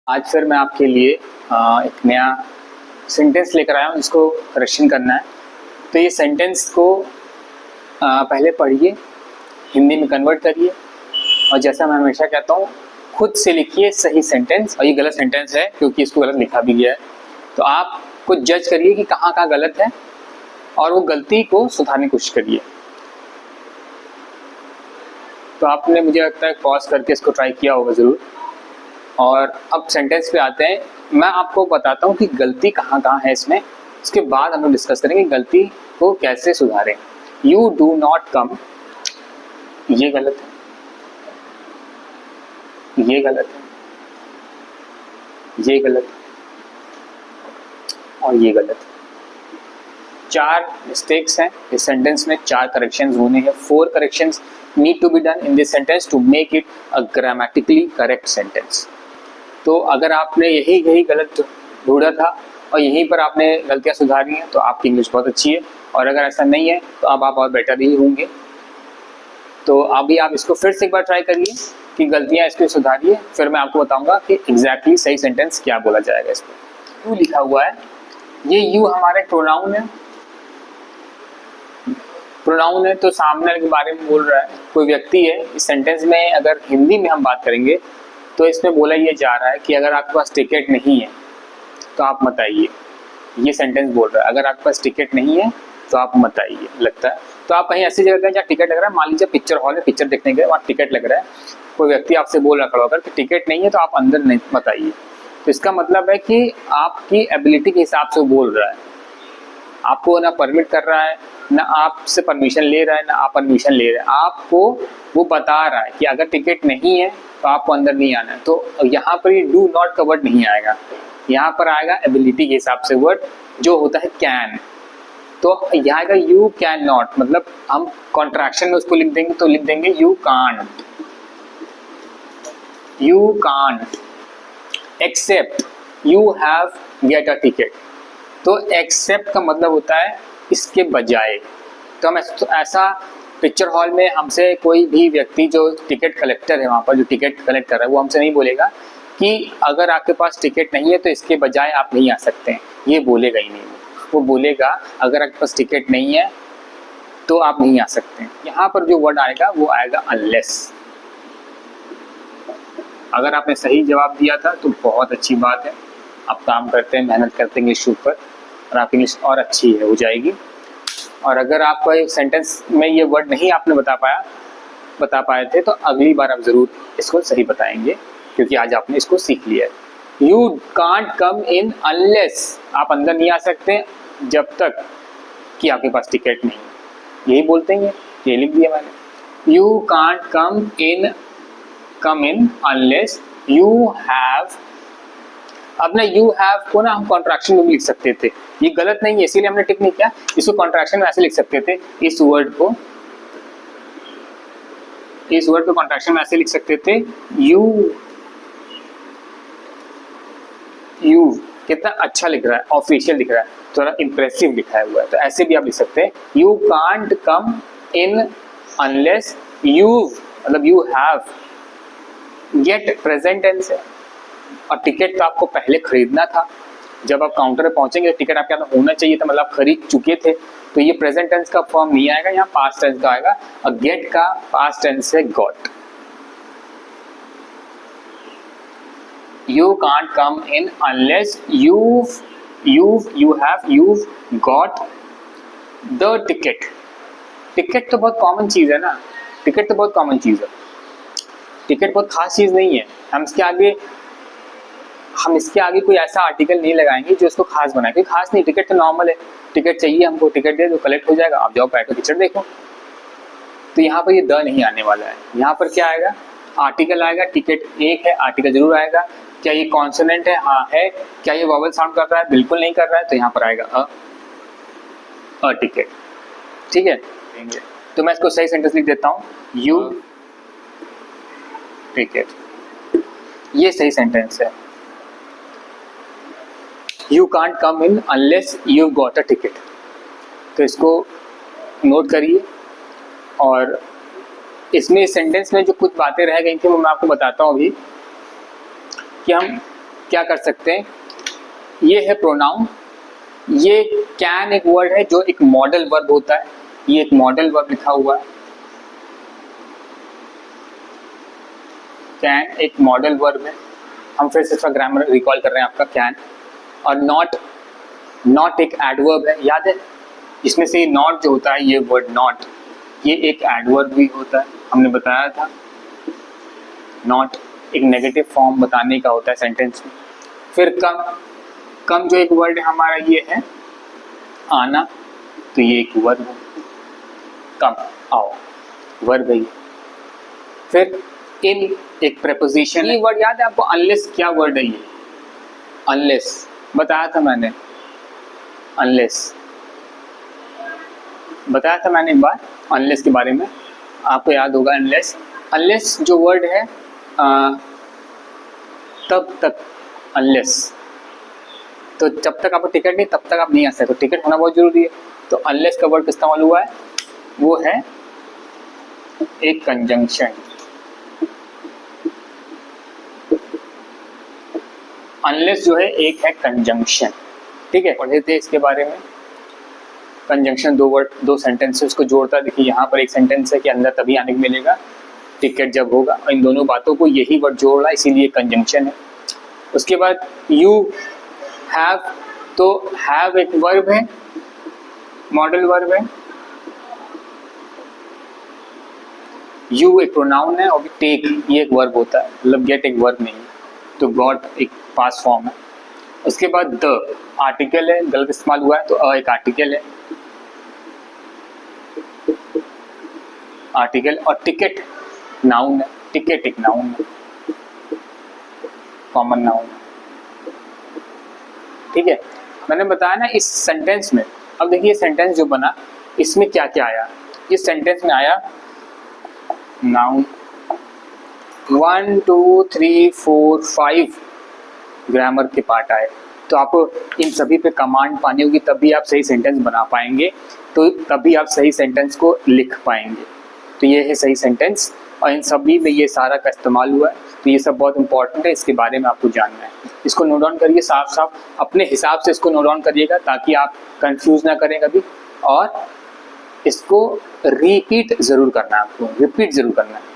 आज फिर मैं आपके लिए एक नया सेंटेंस लेकर आया हूँ जिसको करेक्शन करना है। तो ये सेंटेंस को पहले पढ़िए, हिंदी में कन्वर्ट करिए और जैसा मैं हमेशा कहता हूँ खुद से लिखिए सही सेंटेंस। और ये गलत सेंटेंस है क्योंकि इसको गलत लिखा भी गया है, तो आप कुछ जज करिए कि कहाँ कहाँ गलत है और वो गलती को सुधारने की कोशिश करिए। तो आपने मुझे लगता है पॉज करके इसको ट्राई किया होगा ज़रूर। और अब सेंटेंस पे आते हैं। मैं आपको बताता हूँ कि गलती कहाँ कहाँ है इसमें, उसके बाद हम लोग डिस्कस करेंगे गलती को कैसे सुधारें। यू डू नॉट कम, ये गलत है, ये गलत है, ये गलत है और ये गलत है। 4 मिस्टेक्स हैं इस सेंटेंस में, 4 करेक्शंस होने हैं। 4 corrections need to be done in this sentence to make it a grammatically correct sentence. तो अगर आपने यही गलत ढूंढा था और यहीं पर आपने गलतियां सुधारी हैं तो आपकी इंग्लिश बहुत अच्छी है। और अगर ऐसा नहीं है तो अब आप और बेटर ही होंगे। तो अभी आप इसको फिर से एक बार ट्राई करिए कि गलतियां इसको सुधारिए, फिर मैं आपको बताऊंगा कि एग्जैक्टली सही सेंटेंस क्या बोला जाएगा। इस पर यू लिखा हुआ है, ये यू हमारा एक प्रोनाउन है। प्रोनाउन है तो सामने वाले के बारे में बोल रहा है, कोई व्यक्ति है। इस सेंटेंस में अगर हिंदी में हम बात करेंगे तो इसमें बोला ये जा रहा है कि अगर आपके पास टिकट नहीं है तो आप मत आइए। ये सेंटेंस बोल रहा है अगर आपके पास टिकट नहीं है तो आप मत आइए। लगता है तो आप कहीं ऐसी जगह गए जहाँ टिकट लग रहा है, मान लीजिए पिक्चर हॉल है, पिक्चर देखने गए, वहाँ टिकट लग रहा है, कोई व्यक्ति आपसे बोल रहा खड़ा होकर कि टिकट नहीं है तो आप अंदर नहीं मत आइए। तो इसका मतलब है कि आपकी एबिलिटी के हिसाब से वो बोल रहा है, आपको ना परमिट कर रहा है, ना आपसे परमिशन ले रहा है, ना आप परमिशन ले रहे हैं। आपको वो बता रहा है कि अगर टिकट नहीं है तो आपको अंदर नहीं आना है। तो यहाँ पर ये डू नॉट का वर्ड नहीं आएगा, यहाँ पर आएगा एबिलिटी के हिसाब से वर्ड जो होता है कैन। तो यहाँ आएगा यू कैन नॉट, मतलब हम कॉन्ट्रैक्शन में उसको लिख देंगे तो लिख देंगे you can't, you can't except you have get a ticket. तो एक्सेप्ट का मतलब होता है इसके बजाय। तो हम ऐसा पिक्चर हॉल में हमसे कोई भी व्यक्ति जो टिकट कलेक्टर है, वहाँ पर जो टिकट कलेक्ट कर रहा है, वो हमसे नहीं बोलेगा कि अगर आपके पास टिकट नहीं है तो इसके बजाय आप नहीं आ सकते हैं, ये बोलेगा ही नहीं। वो बोलेगा अगर आपके पास टिकट नहीं है तो आप नहीं आ सकते हैं। यहाँ पर जो वर्ड आएगा वो आएगा अनलेस। अगर आपने सही जवाब दिया था तो बहुत अच्छी बात है, आप काम करते हैं, मेहनत करते हैं इंग्लिश पर और आपकी इंग्लिश और अच्छी हो जाएगी। और अगर आपको एक सेंटेंस में ये वर्ड नहीं आपने बता पाए थे तो अगली बार आप ज़रूर इसको सही बताएंगे, क्योंकि आज आपने इसको सीख लिया है। You can't come in unless, आप अंदर नहीं आ सकते जब तक कि आपके पास टिकट नहीं, यही बोलते हैं, ये लिख दिया मैंने। You can't come in unless you have. अब ना यू हैव को ना हम कॉन्ट्रैक्शन में भी लिख सकते थे, ये गलत नहीं है इसीलिए हमने टिक नहीं किया। इसको कॉन्ट्रैक्शन में ऐसे लिख सकते थे, इस वर्ड को कॉन्ट्रैक्शन में ऐसे लिख सकते थे यू। कितना अच्छा लिख रहा है, ऑफिशियल लिख रहा है, थोड़ा इंप्रेसिव लिखा हुआ है, तो ऐसे भी आप लिख सकते हैं you can't come in unless you, मतलब you have. Get present tense है और टिकट तो आपको पहले खरीदना था। जब आप काउंटर पे पहुंचेंगे टिकट आपके हाथ में होना चाहिए था, मतलब आप खरीद चुके थे। तो ये प्रेजेंट टेंस का फॉर्म नहीं आएगा, यहाँ पास्ट टेंस का आएगा। और गेट का पास्ट टेंस है got. You can't come in unless you got the ticket. Ticket तो बहुत कॉमन चीज है ना, टिकट तो बहुत कॉमन चीज है, टिकट बहुत खास चीज नहीं है। हम इसके आगे कोई ऐसा आर्टिकल नहीं लगाएंगे जो इसको खास बनाए, कोई खास नहीं। टिकट तो नॉर्मल है, टिकट चाहिए हमको, टिकट दे दो, कलेक्ट हो जाएगा, आप जाओ बैठो पिक्चर देखो। तो यहाँ पर ये द नहीं आने वाला है, यहाँ पर क्या आएगा, आर्टिकल आएगा। टिकट एक है, आर्टिकल जरूर आएगा। क्या ये कॉन्सोनेंट है? हाँ है। क्या ये वॉवल साउंड कर रहा है? बिल्कुल नहीं कर रहा है, तो यहाँ पर आएगा अ टिकट। ठीक है, तो मैं इसको सही सेंटेंस लिख देता हूँ, यू टिकट, ये सही सेंटेंस है। You can't come in unless you got a ticket. तो इसको नोट करिए। और इसमें इस सेंटेंस में जो कुछ बातें रह गई थी वो मैं आपको बताता हूँ अभी, कि हम क्या कर सकते हैं, ये है प्रोनाउन। ये कैन एक वर्ड है जो एक मॉडल वर्ब होता है, ये एक मॉडल वर्ब लिखा हुआ है। कैन एक मॉडल वर्ब है। हम फिर से इसका ग्रामर रिकॉल कर रहे हैं आपका कैन। और नॉट एक एडवर्ब है, याद है, इसमें से नॉट जो होता है, ये वर्ड नॉट, ये एक एडवर्ब भी होता है, हमने बताया था। नॉट एक नेगेटिव फॉर्म बताने का होता है सेंटेंस में। फिर कम जो एक वर्ड है हमारा, ये है आना, तो ये एक वर्ब है, कम आओ, वर्ब है ये। फिर इन एक प्रेपोजिशन, ये वर्ड याद है आपको, अनलेस क्या वर्ड है ये, अनलेस बताया था मैंने, अनलेस बताया था मैंने एक बार अनलेस के बारे में, आपको याद होगा। अनलेस जो वर्ड है तब तक, अनलेस, तो जब तक आपको टिकट नहीं तब तक आप नहीं आ सकते, तो टिकट होना बहुत जरूरी है। तो अनलेस का वर्ड किस इस्तेमाल हुआ है, वो है एक कंजंक्शन। अनलेस जो है एक है कंजंक्शन, ठीक है, पढ़े थे इसके बारे में। कंजंक्शन दो वर्ड, दो सेंटेंस है, उसको जोड़ता है। देखिए यहाँ पर एक सेंटेंस है कि अंदर तभी आने को मिलेगा टिकट जब होगा, और इन दोनों बातों को यही वर्ड जोड़ रहा है, इसीलिए कंजंक्शन है। उसके बाद यू हैव, तो हैव एक वर्ब है, मॉडल वर्ब है। यू एक प्रोनाउन है, और टेक ये एक वर्ब होता है, मतलब गेट एक वर्ब नहीं है, तो गॉट एक पास्ट फॉर्म है। उसके बाद द आर्टिकल है, गलत इस्तेमाल हुआ है, तो अ एक आर्टिकल है, आर्टिकल। और टिकट नाउन है, टिकट एक नाउन है, कॉमन नाउन है, ठीक है। मैंने बताया ना इस सेंटेंस में, अब देखिए सेंटेंस जो बना इसमें क्या क्या आया। इस सेंटेंस में आया नाउन, 1 2 3 4 5 ग्रामर के पार्ट आए। तो आपको इन सभी पे कमांड पानी होगी, तभी आप सही सेंटेंस बना पाएंगे, तो तभी आप सही सेंटेंस को लिख पाएंगे। तो ये है सही सेंटेंस, और इन सभी में ये सारा का इस्तेमाल हुआ है, तो ये सब बहुत इंपॉर्टेंट है, इसके बारे में आपको जानना है। इसको नोट डाउन करिए, साफ साफ अपने हिसाब से इसको नोट डाउन करिएगा, ताकि आप कंफ्यूज ना करें कभी। और इसको रिपीट ज़रूर करना है, आपको रिपीट ज़रूर करना है।